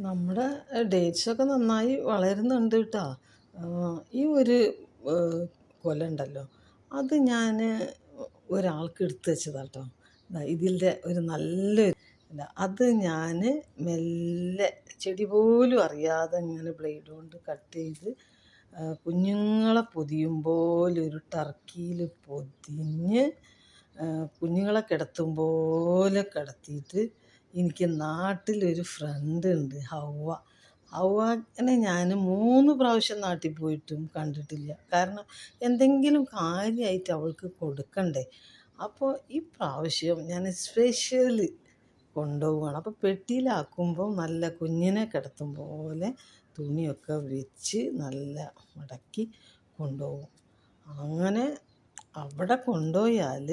നമ്മുടെ ഡേറ്റ്സൊക്കെ നന്നായി വളരുന്നുണ്ട് കേട്ടോ. ഈ ഒരു കൊല ഉണ്ടല്ലോ, അത് ഞാൻ ഒരാൾക്ക് എടുത്തു വെച്ചതാണ് കേട്ടോ. ഇതിൻ്റെ ഒരു നല്ലൊരു അത് ഞാൻ മെല്ലെ ചെടി പോലും അറിയാതെ ഇങ്ങനെ ബ്ലേഡ് കൊണ്ട് കട്ട് ചെയ്ത് കുഞ്ഞുങ്ങളെ പൊതിയും പോലെ ഒരു ടർക്കിയിൽ പൊതിഞ്ഞ് കുഞ്ഞുങ്ങളെ കിടത്തും പോലെ കിടത്തിയിട്ട് എനിക്ക് നാട്ടിലൊരു ഫ്രണ്ട് ഉണ്ട്, ഹൗവനെ ഞാൻ 3 പ്രാവശ്യം നാട്ടിൽ പോയിട്ടും കണ്ടിട്ടില്ല. കാരണം എന്തെങ്കിലും കാര്യമായിട്ട് അവൾക്ക് കൊടുക്കണ്ടേ. അപ്പോൾ ഈ പ്രാവശ്യം ഞാൻ സ്പെഷ്യലി കൊണ്ടുപോവുകയാണ്. അപ്പോൾ പെട്ടിയിലാക്കുമ്പോൾ നല്ല കുഞ്ഞിനെ കിടത്തും പോലെ തുണിയൊക്കെ വെച്ച് നല്ല മടക്കി കൊണ്ടുപോകും. അങ്ങനെ അവിടെ കൊണ്ടുപോയാൽ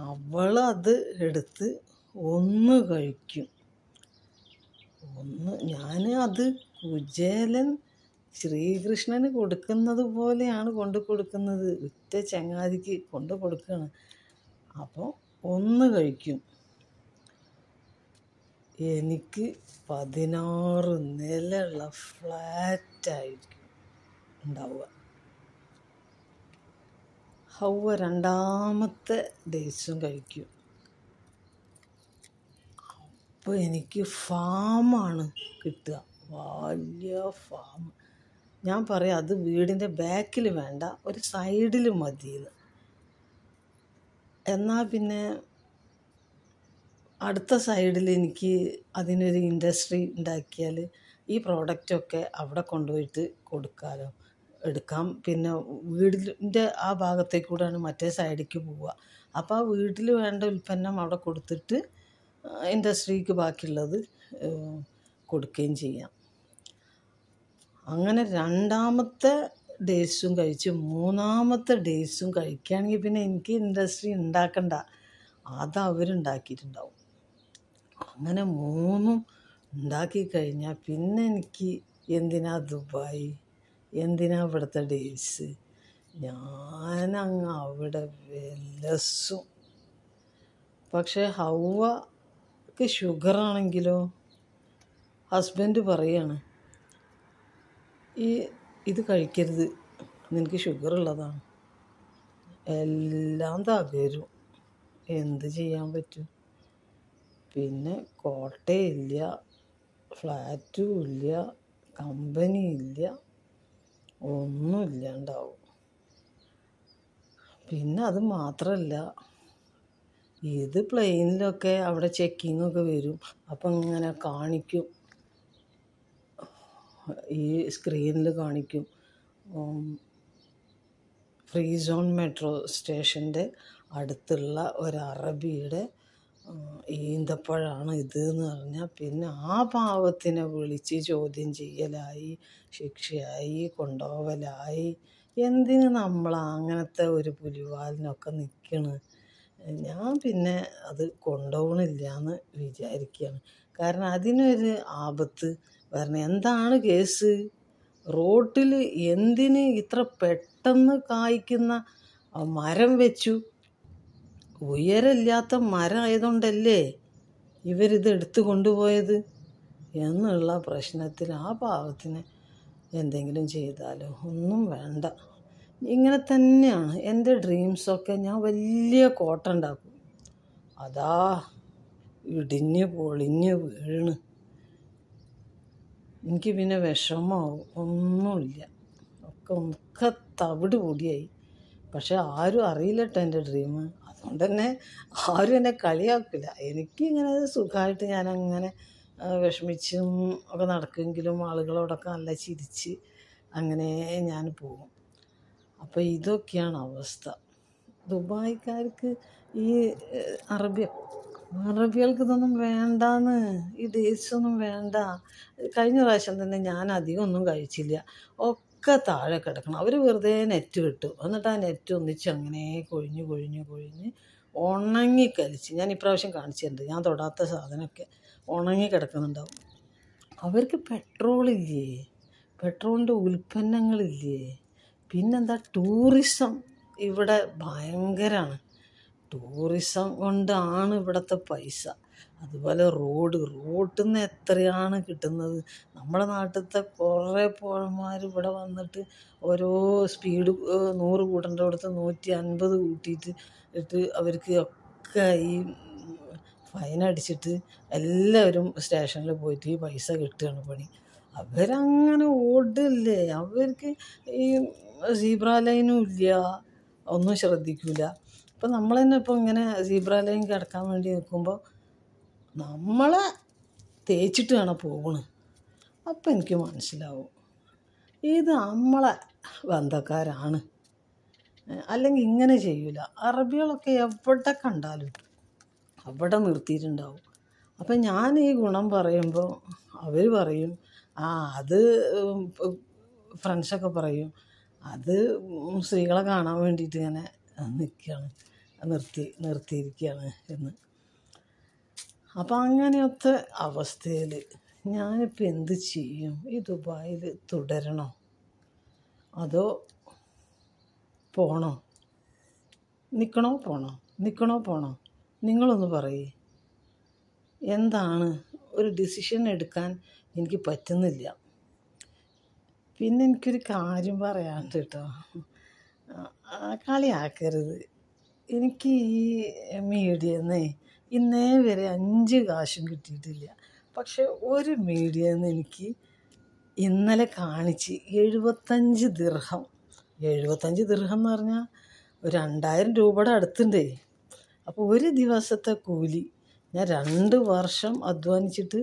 അവളത് എടുത്ത് ഒന്ന് കഴിക്കും. ഞാൻ അത് കുചേലൻ ശ്രീകൃഷ്ണന് കൊടുക്കുന്നത് പോലെയാണ് കൊണ്ടു കൊടുക്കുന്നത്. ഒറ്റ ചങ്ങാതിക്ക് കൊണ്ടു കൊടുക്കുകയാണ്. അപ്പോൾ ഒന്ന് കഴിക്കും. എനിക്ക് 16 നിലയുള്ള ഫ്ലാറ്റായിരിക്കും ഉണ്ടാവുക. ഹൗവ 2ാമത്തെ ദിവസം കഴിക്കും. അപ്പോൾ എനിക്ക് ഫാമാണ് കിട്ടുക, വലിയ ഫാം. ഞാൻ പറയാം, അത് വീടിൻ്റെ ബാക്കിൽ വേണ്ട, ഒരു സൈഡിൽ മതിയെന്ന്. എന്നാൽ പിന്നെ അടുത്ത സൈഡിൽ എനിക്ക് അതിനൊരു ഇൻഡസ്ട്രി ഉണ്ടാക്കിയാൽ ഈ പ്രോഡക്റ്റൊക്കെ അവിടെ കൊണ്ടുപോയിട്ട് കൊടുക്കാമല്ലോ, എടുക്കാം. പിന്നെ വീടിൻ്റെ ആ ഭാഗത്തേക്ക് കൂടെയാണ് മറ്റേ സൈഡിലേക്ക് പോവുക. അപ്പോൾ ആ വീട്ടിൽ വേണ്ട ഉൽപ്പന്നം അവിടെ കൊടുത്തിട്ട് ഇൻഡസ്ട്രിക്ക് ബാക്കിയുള്ളത് കൊടുക്കുകയും ചെയ്യാം. അങ്ങനെ 2ാമത്തെ ഡേയ്സും കഴിച്ച് 3ാമത്തെ ഡേയ്സും കഴിക്കുകയാണെങ്കിൽ പിന്നെ എനിക്ക് ഇൻഡസ്ട്രി ഉണ്ടാക്കണ്ട, അത് അവരുണ്ടാക്കിയിട്ടുണ്ടാവും. അങ്ങനെ 3ഉം ഉണ്ടാക്കി കഴിഞ്ഞാൽ പിന്നെ എനിക്ക് എന്തിനാ ദുബായ്, എന്തിനാ ഇവിടുത്തെ ഡേയ്സ്, ഞാനങ്ങ് അവിടെ വിലസും. പക്ഷേ ഹൗവക്ക് ഷുഗറാണെങ്കിലോ ഹസ്ബൻഡ് പറയാണ്, ഇത് കഴിക്കരുത്, നിനക്ക് ഷുഗറുള്ളതാണ്. എല്ലാം തകരും. എന്ത് ചെയ്യാൻ പറ്റും? പിന്നെ കോട്ടയില്ല, ഫ്ലാറ്റും ഇല്ല, കമ്പനി ഇല്ല, ഒന്നും ഇല്ലാണ്ടാവും. പിന്നെ അത് മാത്രമല്ല, ഇത് പ്ലെയിനിലൊക്കെ അവിടെ ചെക്കിങ്ങൊക്കെ വരും. അപ്പം ഇങ്ങനെ കാണിക്കും, ഈ സ്ക്രീനിൽ കാണിക്കും, ഫ്രീ സോൺ മെട്രോ സ്റ്റേഷൻ്റെ അടുത്തുള്ള ഒരു അറബിയുടെ ഈന്തപ്പഴമാണ് ഇത് എന്ന് പറഞ്ഞാൽ പിന്നെ ആ പാവത്തിനെ വിളിച്ച് ചോദ്യം ചെയ്യലായി, ശിക്ഷയായി, കൊണ്ടുപോവലായി. എന്തിന് നമ്മൾ അങ്ങനത്തെ ഒരു പുലിവാലിനൊക്കെ നിൽക്കണ്? ഞാൻ പിന്നെ അത് കൊണ്ടുപോകണില്ല എന്ന് വിചാരിക്കുകയാണ്. കാരണം അതിനൊരു ആപത്ത് വരണം. എന്താണ് കേസ്? റോട്ടിൽ എന്തിന് ഇത്ര പെട്ടെന്ന് കായ്ക്കുന്ന മരം വെച്ചു? ഉയരമില്ലാത്ത മരം ആയതുകൊണ്ടല്ലേ ഇവരിത് എടുത്തു കൊണ്ടുപോയത് എന്നുള്ള പ്രശ്നത്തിൽ ആ പാവത്തിന് എന്തെങ്കിലും ചെയ്താലോ? ഒന്നും വേണ്ട. ഇങ്ങനെ തന്നെയാണ് എൻ്റെ ഡ്രീംസൊക്കെ. ഞാൻ വലിയ കോട്ട ഉണ്ടാക്കും, അതാ ഇടിഞ്ഞ് പൊളിഞ്ഞ് വീണ്. എനിക്ക് പിന്നെ വിഷമമാവും, ഒന്നുമില്ല, ഒക്കെ തവിട് പൊടിയായി. പക്ഷെ ആരും അറിയില്ല കേട്ടോ എൻ്റെ ഡ്രീം. അതുകൊണ്ട് തന്നെ ആരും എന്നെ കളിയാക്കില്ല. എനിക്കിങ്ങനെ സുഖമായിട്ട് ഞാനങ്ങനെ വിഷമിച്ചും ഒക്കെ നടക്കുമെങ്കിലും ആളുകളോടൊക്കെ നല്ല ചിരിച്ച് അങ്ങനെ ഞാൻ പോകും. അപ്പോൾ ഇതൊക്കെയാണ് അവസ്ഥ. ദുബായ്ക്കാർക്ക് ഈ അറബികൾക്ക് ഇതൊന്നും വേണ്ടാന്ന്, ഈ ഡേറ്റ്സൊന്നും വേണ്ട. കഴിഞ്ഞ പ്രാവശ്യം തന്നെ ഞാൻ അധികം ഒന്നും കഴിച്ചില്ല, ഒക്കെ താഴെ കിടക്കണം. അവർ വെറുതെ നെറ്റ് കിട്ടും, എന്നിട്ട് ആ നെറ്റ് ഒന്നിച്ച് അങ്ങനെ കൊഴിഞ്ഞ് ഉണങ്ങിക്കളിച്ച്. ഞാൻ ഇപ്രാവശ്യം കാണിച്ചിട്ടുണ്ട്, ഞാൻ തൊടാത്ത സാധനമൊക്കെ ഉണങ്ങി കിടക്കുന്നുണ്ടാവും. അവർക്ക് പെട്രോളില്ലേ, പെട്രോളിൻ്റെ ഉൽപ്പന്നങ്ങളില്ലേ. പിന്നെന്താ, ടൂറിസം ഇവിടെ ഭയങ്കരമാണ്. ടൂറിസം കൊണ്ടാണ് ഇവിടുത്തെ പൈസ. അതുപോലെ റോട്ടിൽ നിന്ന് എത്രയാണ് കിട്ടുന്നത്. നമ്മുടെ നാട്ടിലത്തെ കുറേ പോഴന്മാർ ഇവിടെ വന്നിട്ട് ഓരോ സ്പീഡ് 100 കൂട്ടേണ്ട അടുത്ത് 150 കൂട്ടിയിട്ട് അവർക്ക് ഒക്കെ ഈ ഫൈനടിച്ചിട്ട് എല്ലാവരും സ്റ്റേഷനിൽ പോയിട്ട് ഈ പൈസ കിട്ടുകയാണ് പണി. അവരങ്ങനെ ഓടില്ലേ, അവർക്ക് ഈ സീബ്ര ലൈനും ഇല്ല, ഒന്നും ശ്രദ്ധിക്കില്ല. ഇപ്പം നമ്മൾ തന്നെ ഇപ്പോൾ ഇങ്ങനെ സീബ്ര ലൈൻ കിടക്കാൻ വേണ്ടി നിൽക്കുമ്പോൾ നമ്മളെ തേച്ചിട്ട് വേണം പോകണം. അപ്പം എനിക്ക് മനസ്സിലാവും ഇത് നമ്മളെ ബന്ധക്കാരാണ്, അല്ലെങ്കിൽ ഇങ്ങനെ ചെയ്യൂല. അറബികളൊക്കെ എവിടെ കണ്ടാലും അവിടെ നിർത്തിയിട്ടുണ്ടാവും. അപ്പം ഞാൻ ഈ ഗുണം പറയുമ്പോൾ അവർ പറയും, അത് ഫ്രണ്ട്സൊക്കെ പറയും, അത് സ്ത്രീകളെ കാണാൻ വേണ്ടിയിട്ട് ഇങ്ങനെ നിൽക്കുകയാണ്, നിർത്തിയിരിക്കുകയാണ് എന്ന്. അപ്പം അങ്ങനെയൊക്കെ അവസ്ഥയിൽ ഞാനിപ്പോൾ എന്ത് ചെയ്യും? ഈ ദുബായിൽ തുടരണോ അതോ പോണോ? നിൽക്കണോ പോണോ? നിങ്ങളൊന്ന് പറയേ. എന്താണ് ഒരു ഡിസിഷൻ എടുക്കാൻ എനിക്ക് പറ്റുന്നില്ല. പിന്നെ എനിക്കൊരു കാര്യം പറയാനുണ്ട് കേട്ടോ, കളിയാക്കരുത്. എനിക്ക് ഈ മീഡിയന്ന് ഇന്നേ വരെ 5 കാശും കിട്ടിയിട്ടില്ല. പക്ഷെ ഒരു മീഡിയന്ന് എനിക്ക് ഇന്നലെ കാണിച്ച് 75 ദിർഹം. 75 ദിർഹം എന്ന് പറഞ്ഞാൽ 2000 രൂപയുടെ അടുത്തുണ്ടേ. അപ്പോൾ ഒരു ദിവസത്തെ കൂലി, ഞാൻ 2 വർഷം അധ്വാനിച്ചിട്ട്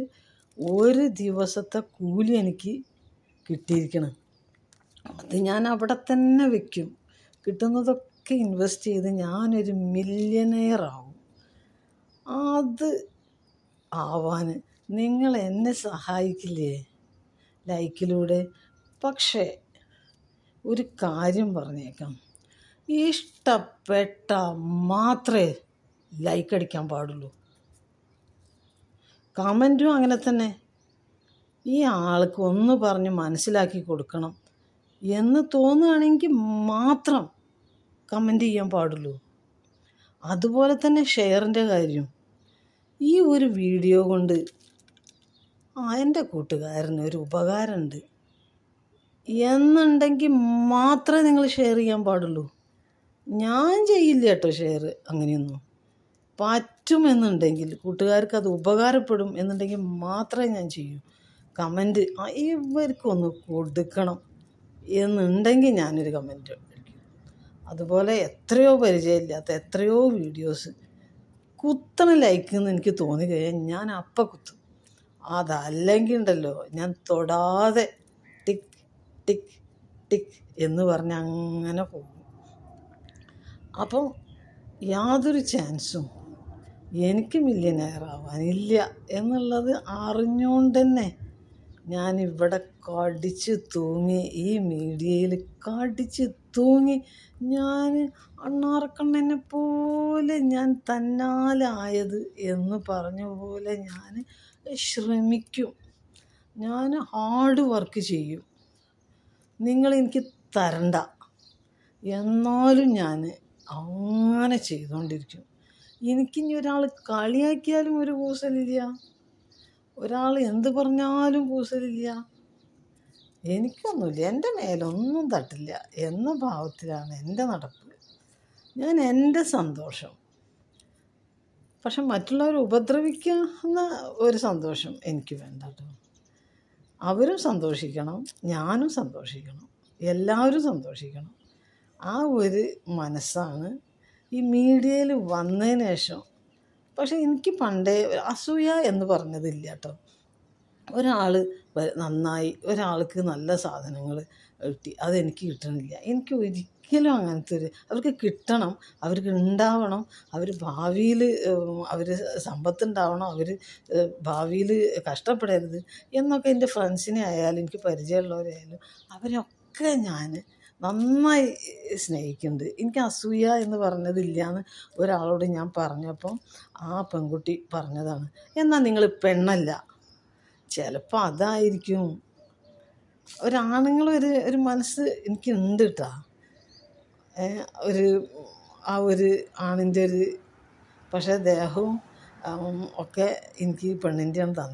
ഒരു ദിവസത്തെ കൂലി എനിക്ക് കിട്ടിയിരിക്കണം. അത് ഞാൻ അവിടെ തന്നെ വയ്ക്കും. കിട്ടുന്നതൊക്കെ ഇൻവെസ്റ്റ് ചെയ്ത് ഞാനൊരു മില്യനെയറാവും. അത് ആവാൻ നിങ്ങൾ എന്നെ സഹായിക്കില്ലേ ലൈക്കിലൂടെ? പക്ഷേ ഒരു കാര്യം പറഞ്ഞേക്കാം, ഇഷ്ടപ്പെട്ട മാത്രമേ ലൈക്ക് അടിക്കാൻ പാടുള്ളൂ. കമൻറ്റും അങ്ങനെ തന്നെ. ഈ ആൾക്ക് ഒന്ന് പറഞ്ഞ് മനസ്സിലാക്കി കൊടുക്കണം എന്ന് തോന്നുകയാണെങ്കിൽ മാത്രം കമൻറ്റ് ചെയ്യാൻ പാടുള്ളൂ. അതുപോലെ തന്നെ ഷെയറിൻ്റെ കാര്യം. ഈ ഒരു വീഡിയോ കൊണ്ട് എൻ്റെ കൂട്ടുകാരന് ഒരു ഉപകാരമുണ്ട് എന്നുണ്ടെങ്കിൽ മാത്രമേ നിങ്ങൾ ഷെയർ ചെയ്യാൻ പാടുള്ളൂ. ഞാൻ ചെയ്യില്ല കേട്ടോ ഷെയർ, അങ്ങനെയൊന്നും. പറ്റുമെന്നുണ്ടെങ്കിൽ, കൂട്ടുകാർക്ക് അത് ഉപകാരപ്പെടും എന്നുണ്ടെങ്കിൽ മാത്രമേ ഞാൻ ചെയ്യൂ. കമൻറ്റ് ഇവർക്കൊന്ന് കൊടുക്കണം എന്നുണ്ടെങ്കിൽ ഞാനൊരു കമൻറ്റ് അടിക്കും. അതുപോലെ എത്രയോ പരിചയമില്ലാത്ത എത്രയോ വീഡിയോസ് കുത്തണ ലൈക്ക് എന്ന് എനിക്ക് തോന്നിക്കഴിഞ്ഞാൽ ഞാൻ അപ്പം കുത്തും. അതല്ലെങ്കിൽ ഉണ്ടല്ലോ, ഞാൻ തൊടാതെ ടിക്ക് ടിക്ക് ടിക്ക് എന്ന് പറഞ്ഞ് അങ്ങനെ പോകും. അപ്പം യാതൊരു ചാൻസും എനിക്ക് മില്യനെയറാവാനില്ല എന്നുള്ളത് അറിഞ്ഞുകൊണ്ട് തന്നെ ഞാനിവിടെ കടിച്ച് തൂങ്ങി, ഈ മീഡിയയിൽ കടിച്ച് തൂങ്ങി. ഞാൻ അണ്ണാറക്കണ്ണനെ പോലെ ഞാൻ തന്നാലായത് എന്ന് പറഞ്ഞ പോലെ ഞാൻ ശ്രമിക്കും. ഞാൻ ഹാർഡ് വർക്ക് ചെയ്യും. നിങ്ങളെനിക്ക് തരണ്ട, എന്നാലും ഞാൻ അങ്ങനെ ചെയ്തുകൊണ്ടിരിക്കും. എനിക്കിനി ഒരാൾ കളിയാക്കിയാലും ഒരു കൂസലില്ല, ഒരാൾ എന്ത് പറഞ്ഞാലും കൂസലില്ല. എനിക്കൊന്നുമില്ല, എൻ്റെ മേലൊന്നും തട്ടില്ല എന്ന ഭാവത്തിലാണ് എൻ്റെ നടപ്പ്. ഞാൻ എൻ്റെ സന്തോഷം. പക്ഷെ മറ്റുള്ളവരെ ഉപദ്രവിക്കുന്ന ഒരു സന്തോഷം എനിക്ക് വേണ്ട കേട്ടോ. അവരും സന്തോഷിക്കണം, ഞാനും സന്തോഷിക്കണം, എല്ലാവരും സന്തോഷിക്കണം. ആ ഒരു മനസ്സാണ് ഈ മീഡിയയിൽ വന്നതിന് ശേഷം. പക്ഷെ എനിക്ക് പണ്ടേ അസൂയ എന്ന് പറഞ്ഞതില്ല കേട്ടോ. ഒരാൾ നന്നായി, ഒരാൾക്ക് നല്ല സാധനങ്ങൾ കിട്ടി, അതെനിക്ക് കിട്ടണില്ല. എനിക്ക് ഒരിക്കലും അങ്ങനത്തെ അവർക്ക് കിട്ടണം, അവർക്ക് ഉണ്ടാവണം, അവർ ഭാവിയിൽ അവർ സമ്പത്തുണ്ടാവണം, അവർ ഭാവിയിൽ കഷ്ടപ്പെടരുത് എന്നൊക്കെ എൻ്റെ ഫ്രണ്ട്സിനെ ആയാലും എനിക്ക് പരിചയമുള്ളവരായാലും അവരൊക്കെ ഞാൻ നന്നായി സ്നേഹിക്കുന്നുണ്ട്. എനിക്ക് അസൂയ എന്ന് പറഞ്ഞതില്ല എന്ന് ഒരാളോട് ഞാൻ പറഞ്ഞപ്പം ആ പെൺകുട്ടി പറഞ്ഞതാണ്, എന്നാൽ നിങ്ങൾ പെണ്ണല്ല. ചിലപ്പോൾ അതായിരിക്കും. ഒരു മനസ്സ് എനിക്കുണ്ട് കേട്ടോ. ഒരു ആ ഒരു ആണിൻ്റെ ഒരു, പക്ഷേ ദേഹവും ഒക്കെ എനിക്ക് പെണ്ണിൻ്റെയാണ് തന്നിട്ടുള്ളത്.